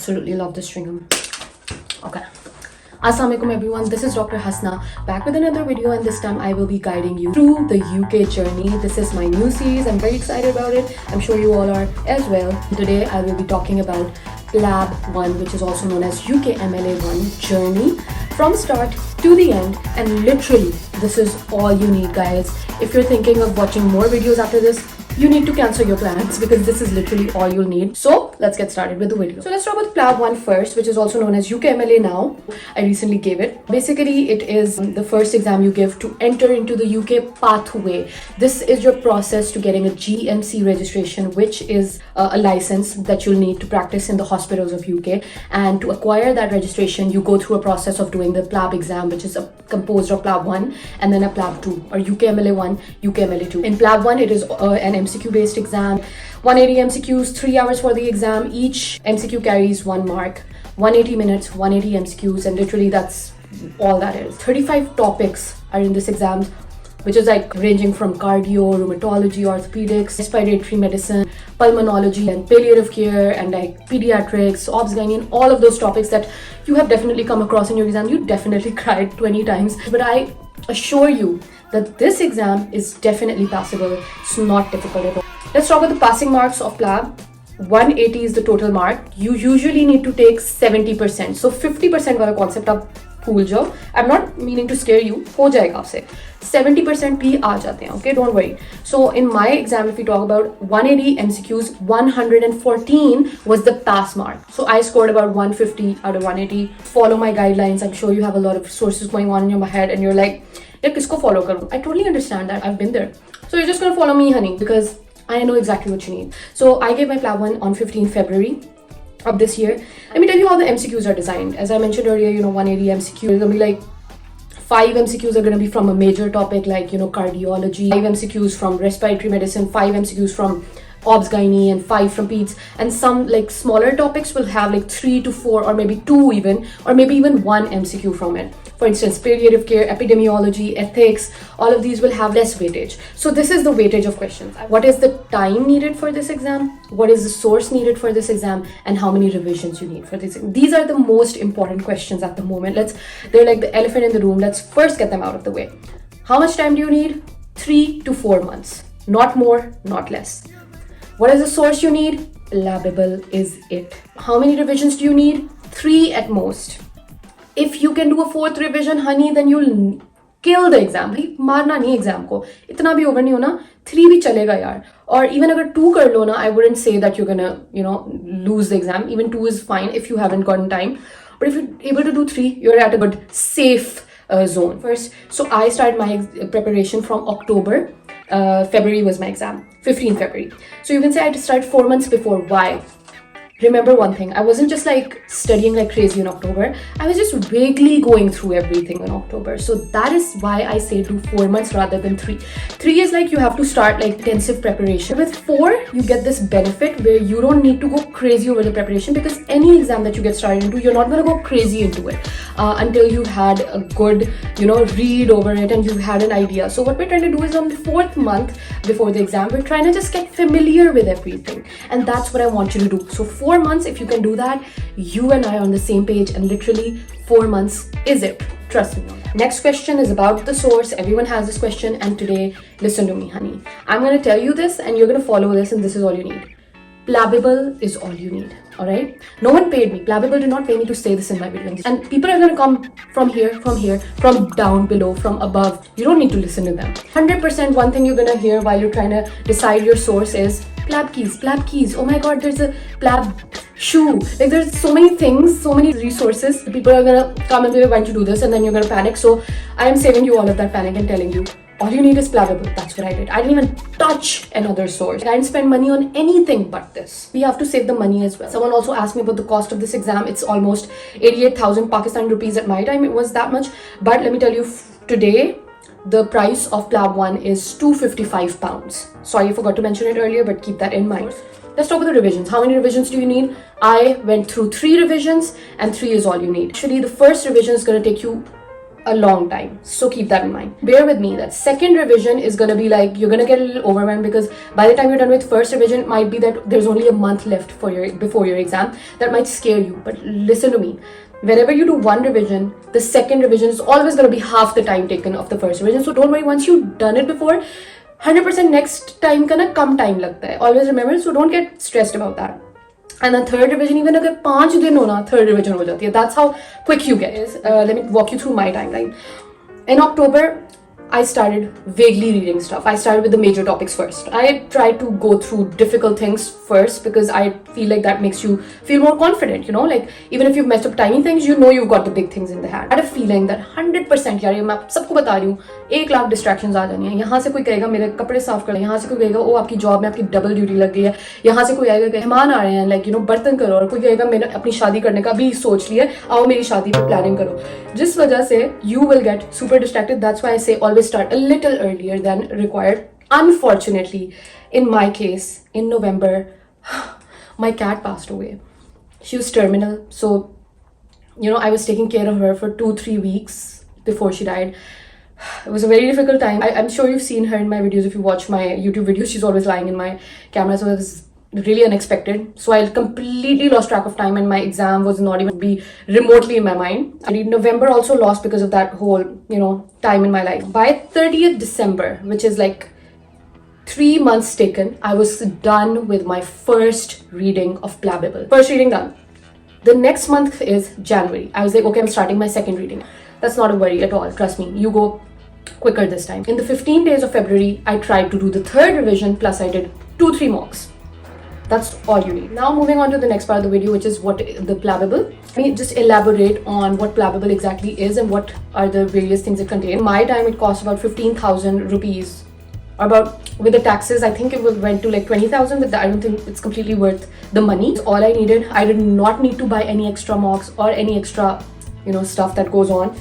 absolutely love this stringham. Okay. Assalamualaikum everyone, this is Dr. Hasna back with another video, and this time I will be guiding you through the UK journey. This is my new series. I'm very excited about it. I'm sure you all are as well. Today I will be talking about PLAB 1, which is also known as UK MLA 1 journey from start to the end, and literally this is all you need, guys. If you're thinking of watching more videos after this, you need to cancel your plans because this is literally all you'll need. So let's get started with the video. So let's start with PLAB 1 first, which is also known as UK MLA now. I recently gave it. Basically, it is the first exam you give to enter into the UK pathway. This is your process to getting a GMC registration, which is a license that you'll need to practice in the hospitals of UK. And to acquire that registration, you go through a process of doing the PLAB exam, which is composed of PLAB 1 and then a PLAB 2, or UK MLA 1, UK MLA 2. In PLAB 1, it is an MCQ based exam. 180 MCQs, 3 hours for the exam. Each MCQ carries 1 mark. 180 minutes, 180 MCQs, and literally that's all that is. 35 topics are in this exam, which is like ranging from cardio, rheumatology, orthopedics, respiratory medicine, pulmonology, and palliative care, and like pediatrics, obs-gynae, and all of those topics that you have definitely come across in your exam. You definitely cried 20 times, but I assure you that this exam is definitely passable. It's not difficult at all. Let's talk about the passing marks of PLAB. 180 is the total mark. You usually need to take 70%. So 50% वाला concept आप भूल जाओ. I'm not meaning to scare you. हो जाएगा आपसे. 70% भी आ जाते हैं. Okay, don't worry. So in my exam, if we talk about 180 MCQs, 114 was the pass mark. So I scored about 150 out of 180. Follow my guidelines. I'm sure you have a lot of sources going on in your head, and you're like, "Yeah, किसको follow करूँ?" I totally understand that. I've been there. So you're just gonna follow me, honey, because I know exactly what you need. So I gave my PLAB 1 on 15 February of this year. Let me tell you how the MCQs are designed. As I mentioned earlier, 180 MCQs. There's gonna be like 5 MCQs are gonna be from a major topic like, cardiology. 5 MCQs from respiratory medicine. 5 MCQs from obs-gynae, and 5 from peds. And some like smaller topics will have like 3 to 4 or maybe 2 even, or maybe even 1 MCQ from it. For instance, palliative care, epidemiology, ethics, all of these will have less weightage. So this is the weightage of questions. What is the time needed for this exam? What is the source needed for this exam? And how many revisions you need for this? These are the most important questions at the moment. They're like the elephant in the room. Let's first get them out of the way. How much time do you need? 3 to 4 months. Not more, not less. What is the source you need? Labable is it. How many revisions do you need? 3 at most. If you can do a 4th revision, honey, then you'll kill the exam. मारना नहीं exam को. इतना भी over नहीं होना. 3 भी चलेगा यार. Or even अगर 2 कर लो ना, I wouldn't say that you're gonna, lose the exam. Even 2 is fine if you haven't gotten time. But if you're able to do 3, you're at a good safe zone. First, so I started my preparation from October. February was my exam. 15 February. So you can say I had to start 4 months before. Why? Remember one thing, I wasn't just like studying like crazy in October. I was just vaguely going through everything in October. So that is why I say do 4 months rather than 3. 3 is like you have to start like intensive preparation. With 4, you get this benefit where you don't need to go crazy over the preparation, because any exam that you get started into, you're not going to go crazy into it until you've had a good, read over it and you've had an idea. So what we're trying to do is on the 4th month before the exam, we're trying to just get familiar with everything. And that's what I want you to do. So 4 months, if you can do that, you and I are on the same page, and literally 4 months is it. Trust me. Next question is about the source. Everyone has this question, and today, listen to me, honey. I'm going to tell you this and you're going to follow this, and this is all you need. PLABable is all you need. Alright? No one paid me. PLABable did not pay me to say this in my videos. And people are going to come from here, from down below, from above. You don't need to listen to them. 100% one thing you're going to hear while you're trying to decide your source is PLAB keys. Oh my god, there's a PLAB shoe. Like there's so many things, so many resources. People are going to come and say, why don't you do this? And then you're going to panic. So I am saving you all of that panic and telling you, all you need is PLABable. That's what I did. I didn't even touch another source. I didn't spend money on anything but this. We have to save the money as well. Someone also asked me about the cost of this exam. It's almost 88,000 Pakistani rupees. At my time, it was that much. But let me tell you, today, the price of PLAB 1 is £255. Sorry, I forgot to mention it earlier, but keep that in mind. Let's talk about the revisions. How many revisions do you need? I went through 3 revisions, and 3 is all you need. Actually, the first revision is going to take you a long time. So keep that in mind. Bear with me that second revision is gonna be like, you're gonna get a little overwhelmed because by the time you're done with first revision, it might be that there's only a month left before your exam. That might scare you, but listen to me. Whenever you do one revision, the second revision is always going to be half the time taken of the first revision. So don't worry, once you've done it before, 100% next time ka na kam time lagta hai. Always remember, so don't get stressed about that. And then third revision, even agar 5 din ho na, third revision ho jati hai. That's how quick you get. Let me walk you through my timeline. In October, I started vaguely reading stuff. I started with the major topics first. I tried to go through difficult things first because I feel like that makes you feel more confident, you know, like even if you've messed up tiny things, you know you've got the big things in the hand. I had a feeling that 100% यार ये मैं सबको बता रही हूँ 1 lakh distractions आ जानी है. यहाँ से कोई कहेगा मेरे कपड़े साफ कर, यहाँ से कोई कहेगा ओ आपकी जॉब में आपकी डबल ड्यूटी लग गई है, यहाँ से कोई आएगा मेहमान आ रहे हैं लाइक यू नो बर्तन करो, और कोई कहेगा मैंने अपनी शादी करने का भी सोच लिया आओ मेरी शादी पे प्लानिंग करो. जिस वजह से you will get super distracted. That's why I say always start a little earlier than required. Unfortunately, in my case, in November, my cat passed away. She was terminal, so you know I was taking care of her for 2-3 weeks before she died. It was a very difficult time. I'm sure you've seen her in my videos. If you watch my YouTube videos, she's always lying in my camera, so it was really unexpected. So I completely lost track of time and my exam was not even be remotely in my mind. November also lost because of that whole, you know, time in my life. By 30th December, which is like 3 months taken, I was done with my first reading of Plabbible. First reading done. The next month is January. I was like, okay, I'm starting my second reading. That's not a worry at all. Trust me, you go quicker this time. In the 15 days of February, I tried to do the third revision, plus I did 2-3 mocks. That's all you need. Now moving on to the next part of the video, which is what the Plabbible. Let me just elaborate on what Plabbible exactly is and what are the various things it contains. My time it cost about 15,000 rupees. About with the taxes, I think it went to like 20,000, but I don't think it's completely worth the money. It's all I needed. I did not need to buy any extra mocks or any extra, you know, stuff that goes on.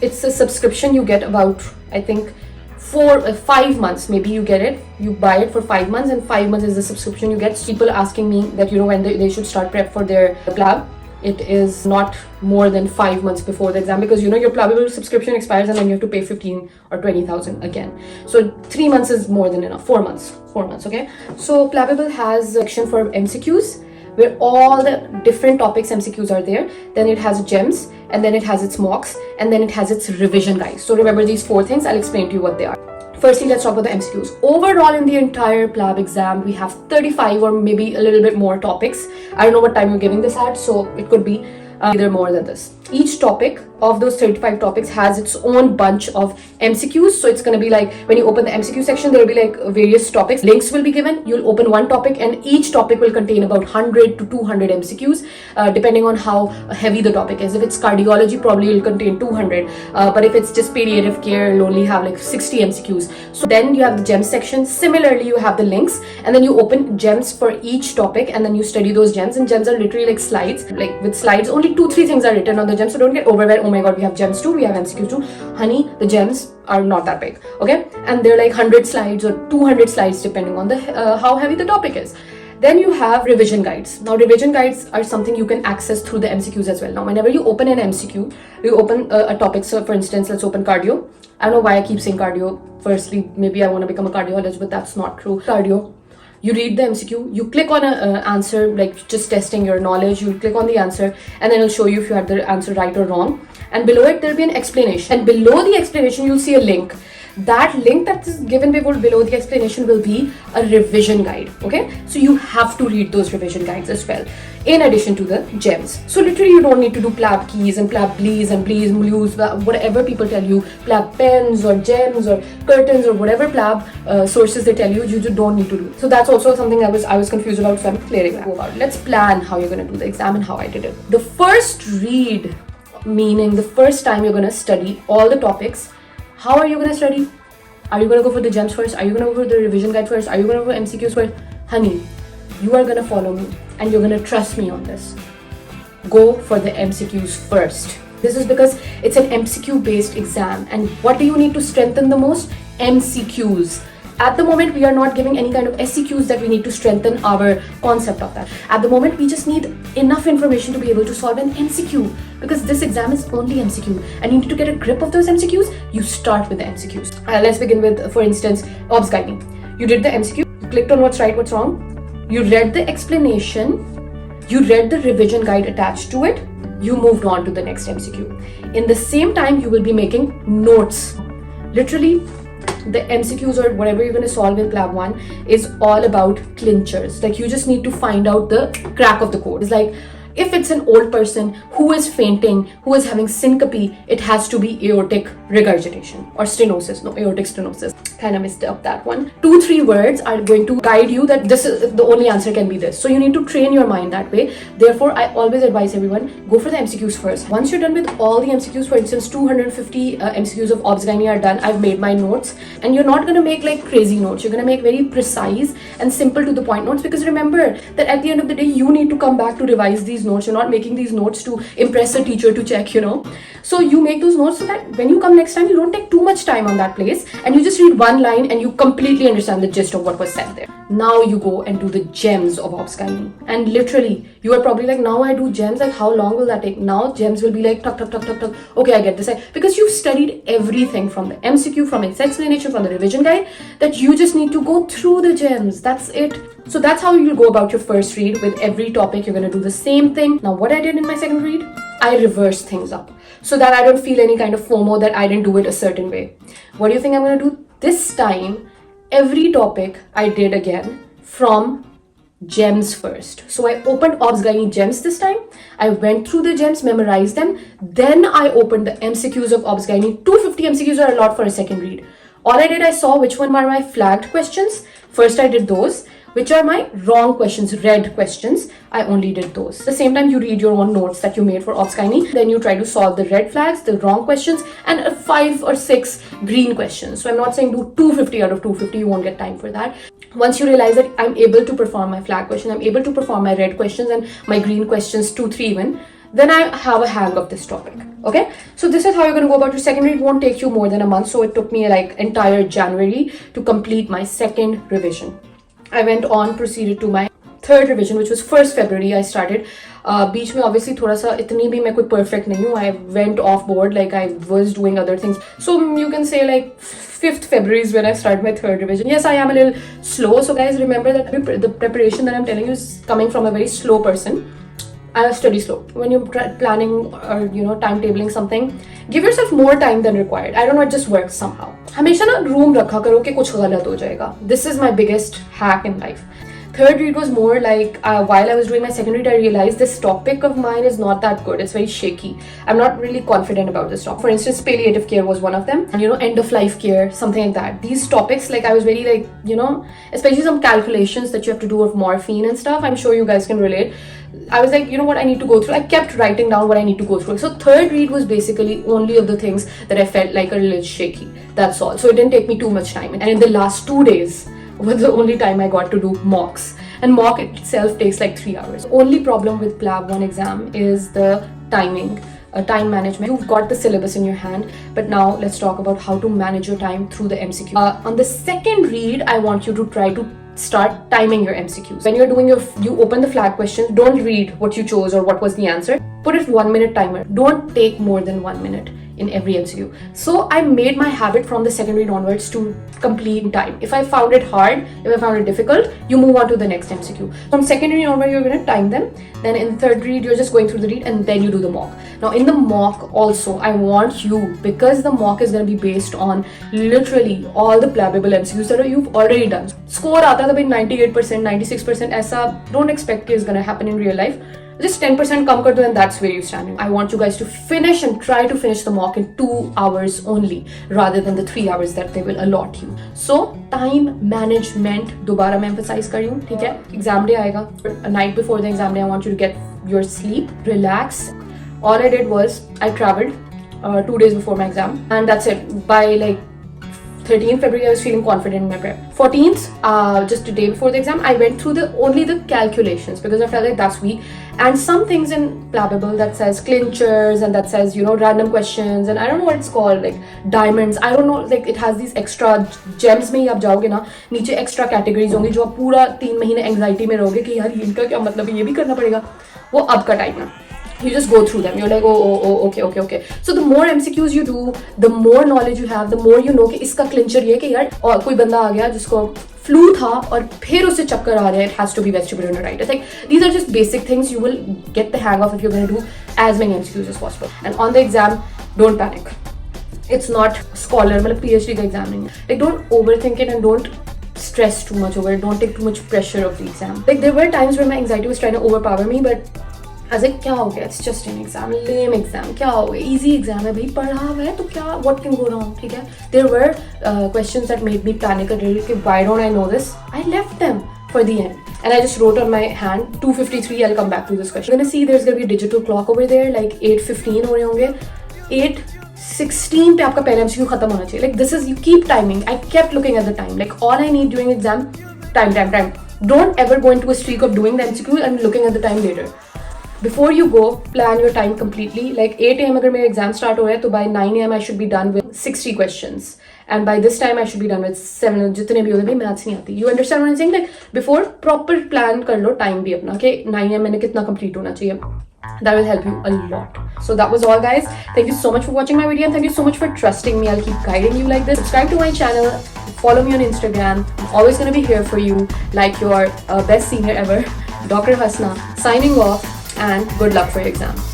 It's a subscription you get about, I think, 5 months maybe you get it. You buy it for 5 months and 5 months is the subscription you get. People asking me that, you know, when they should start prep for their Plab. It is not more than 5 months before the exam because, you know, your Plabbible subscription expires and then you have to pay 15 or 20,000 again. So 3 months is more than enough. 4 months, okay? So Plabbible has a section for MCQs where all the different topics MCQs are there. Then it has gems, and then it has its mocks, and then it has its revision guides. So remember these 4 things. I'll explain to you what they are. Firstly, let's talk about the MCQs. Overall, in the entire Plab exam, we have 35 or maybe a little bit more topics. I don't know what time you're giving this at, so it could be either more than this. Each topic of those 35 topics has its own bunch of MCQs. So it's going to be like when you open the MCQ section, there will be like various topics. Links will be given. You'll open one topic and each topic will contain about 100 to 200 MCQs depending on how heavy the topic is. If it's cardiology, probably it'll contain 200. But if it's just palliative care, it'll only have like 60 MCQs. So then you have the gems section. Similarly, you have the links and then you open gems for each topic and then you study those gems. And gems are literally like slides. Like with slides, only 2-3 things are written on the gems. So don't get overwhelmed. Oh my god, we have gems too, we have MCQs too. Honey, the gems are not that big, okay? And they're like 100 slides or 200 slides depending on the how heavy the topic is. Then you have revision guides. Now revision guides are something you can access through the MCQs as well. Now whenever you open an MCQ, you open a topic. So for instance, let's open cardio. I don't know why I keep saying cardio. Firstly, maybe I want to become a cardiologist, but that's not true. Cardio. You read the MCQ, you click on an answer, like just testing your knowledge. You click on the answer and then it'll show you if you had the answer right or wrong. And below it, there'll be an explanation. And below the explanation, you'll see a link. That link that is given below the explanation will be a revision guide, okay? So you have to read those revision guides as well, in addition to the gems. So literally you don't need to do Plab keys and Plab blees and blees, blues, whatever people tell you, Plab pens or gems or curtains or whatever Plab sources they tell you, you just don't need to do. So that's also something that I was confused about, so I'm clearing that about. Let's plan how you're going to do the exam and how I did it. The first read, meaning the first time you're going to study all the topics. How are you going to study? Are you going to go for the gems first? Are you going to go for the revision guide first? Are you going to go for MCQs first? Honey, you are going to follow me and you're going to trust me on this. Go for the MCQs first. This is because it's an MCQ based exam. And what do you need to strengthen the most? MCQs. At the moment, we are not giving any kind of SCQs that we need to strengthen our concept of that. At the moment, we just need enough information to be able to solve an MCQ, because this exam is only MCQ and you need to get a grip of those MCQs. You start with the MCQs. Let's begin with, for instance, Obs Gynae. You did the MCQ, you clicked on what's right, what's wrong, you read the explanation, you read the revision guide attached to it, you moved on to the next MCQ. In the same time, you will be making notes. Literally, the MCQs or whatever you're going to solve in Lab 1 is all about clinchers. Like, you just need to find out the crack of the code. It's like, if it's an old person who is fainting, who is having syncope, it has to be aortic regurgitation or stenosis. No, aortic stenosis. Kind of messed up that one. 2-3 words are going to guide you that this is the only answer can be this. So you need to train your mind that way. Therefore, I always advise everyone, go for the MCQs first. Once you're done with all the MCQs, for instance, 250 MCQs of Obs Gynae are done. I've made my notes, and you're not going to make like crazy notes. You're going to make very precise and simple to the point notes, because remember that at the end of the day, you need to come back to revise these notes. You're not making these notes to impress a teacher to check, So you make those notes so that when you come next time, you don't take too much time on that place and you just read one line and you completely understand the gist of what was said there. Now you go and do the gems of Obs Gynae. And literally, you are probably like, now I do gems, like how long will that take? Now gems will be like, tuck, tuck, tuck, tuck, tuck. Okay, I get this. Because you've studied everything from the MCQ, from its explanation, from the revision guide, that you just need to go through the gems. That's it. So that's how you'll go about your first read. With every topic, you're going to do the same thing. Now, what I did in my second read, I reversed things up so that I don't feel any kind of FOMO that I didn't do it a certain way. What do you think I'm going to do? This time, every topic I did again from gems first. So I opened Obs Gynae gems this time. I went through the gems, memorized them. Then I opened the MCQs of Obs Gynae. 250 MCQs are a lot for a second read. All I did, I saw which one were my flagged questions. First, I did those. Which are my wrong questions, red questions, I only did those. At the same time, you read your own notes that you made for Obs Gynae. Then you try to solve the red flags, the wrong questions, and 5 or 6 green questions. So I'm not saying do 250 out of 250, you won't get time for that. Once you realize that I'm able to perform my flag question, I'm able to perform my red questions and my green questions 2-3 even, then I have a hang of this topic. Okay, so this is how you're going to go about your second read. It won't take you more than a month. So it took me like entire January to complete my second revision. I went on, proceeded to my third revision, which was 1st February I started. Beach mein obviously thoda sa itni bhi main koi perfect nahi hu. I went off board, like I was doing other things. So you can say like 5th February is when I started my third revision. Yes, I am a little slow. So guys, remember that the preparation that I'm telling you is coming from a very slow person. I study slow. When you're planning or timetabling something, give yourself more time than required. I don't know, it just works somehow. हमेशा ना room रखा करो कि कुछ गलत हो जाएगा. This is my biggest hack in life. Third read was more like while I was doing my second read, I realized this topic of mine is not that good. It's very shaky. I'm not really confident about this topic. For instance, palliative care was one of them. And end of life care, something like that. These topics, like I was very like, especially some calculations that you have to do of morphine and stuff. I'm sure you guys can relate. I was like, you know what, I need to go through. I kept writing down what I need to go through. So third read was basically only of the things that I felt like a little shaky. That's all. So it didn't take me too much time. And in the last 2 days was the only time I got to do mocks. And mock itself takes like 3 hours. Only problem with Lab 1 exam is the timing. Time management. You've got the syllabus in your hand, but now let's talk about how to manage your time through the MCQ. On the second read, I want you to try to start timing your MCQs. When you're doing you open the flag questions, don't read what you chose or what was the answer. Put it 1 minute timer. Don't take more than 1 minute in every MCQ. So I made my habit from the second read onwards to complete in time. If I found it hard, if I found it difficult, you move on to the next MCQ. From second read onward, you're going to time them. Then in third read, you're just going through the read and then you do the mock. Now in the mock also, I want you, because the mock is going to be based on literally all the plabbable MCQs that you've already done. Score aata tha bhai 98%, 96%, aisa don't expect is going to happen in real life. Just 10% come kar do and that's where you stand. I want you guys to finish and try to finish the mock in 2 hours only rather than the 3 hours that they will allot you. So time management दोबारा मैं emphasize कर रही हूँ, ठीक है? Exam day आएगा. A night before the exam day, I want you to get your sleep, relax. All I did was I traveled 2 days before my exam, and that's it. By like 13th February, I was feeling confident in my prep. 14th, just a day before the exam, I went through only the calculations because I felt like that's weak. And some things in Plabable that says clinchers and that says, you know, random questions and I don't know what it's called, like diamonds. I don't know, like it has these extra gems में ही आप जाओगे ना, नीचे extra categories होंगी जो आप पूरा 3 महीने anxiety में रहोगे कि यार इनका क्या मतलब है, ये भी करना पड़ेगा. वो अब का टाइम है. You just go through them. You're like, okay. So the more MCQs you do, the more knowledge you have, the more you know कि इसका clincher ये कि यार और कोई बंदा आ गया जिसको flu था और फिर उसे चक्कर आ रहा है. It has to be vestibular neuritis. Like these are just basic things you will get the hang of if you're going to do as many MCQs as possible. And on the exam, don't panic. It's not scholar, मतलब PhD का exam नहीं. Like don't overthink it and don't stress too much over it. Don't take too much pressure of the exam. Like there were times where my anxiety was trying to overpower me, but I was like, क्या हो गया? It's just an exam, lame exam. क्या हो गया? Easy exam है भाई, पढ़ा हुआ है तो क्या? What can go wrong? ठीक है? There were questions that made me panic a little. कि why don't I know this? I left them for the end, and I just wrote on my hand 2:53. I'll come back to this question. You're gonna see there's gonna be a digital clock over there, like 8:15 हो रहे होंगे. 8:16 पे आपका पहला MCQ खत्म होना चाहिए. Like this is, you keep timing. I kept looking at the time. Like all I need during exam, time. Don't ever go into a streak of doing the MCQ and looking at the time later. Before you go, plan your time completely. Like 8 AM अगर मेरा exam start हो रहा है तो by 9 AM I should be done with 60 questions. And by this time I should be done with 7, जितने भी होते हैं, maths नहीं आती. You understand what I'm saying? Like before, proper plan कर लो time भी अपना कि 9 AM मैंने कितना complete होना चाहिए. That will help you a lot. So that was all, guys. Thank you so much for watching my video and thank you so much for trusting me. I'll keep guiding you like this. Subscribe to my channel. Follow me on Instagram. I'm always going to be here for you like your best senior ever, Dr. Hasna, signing off. And good luck for your exam.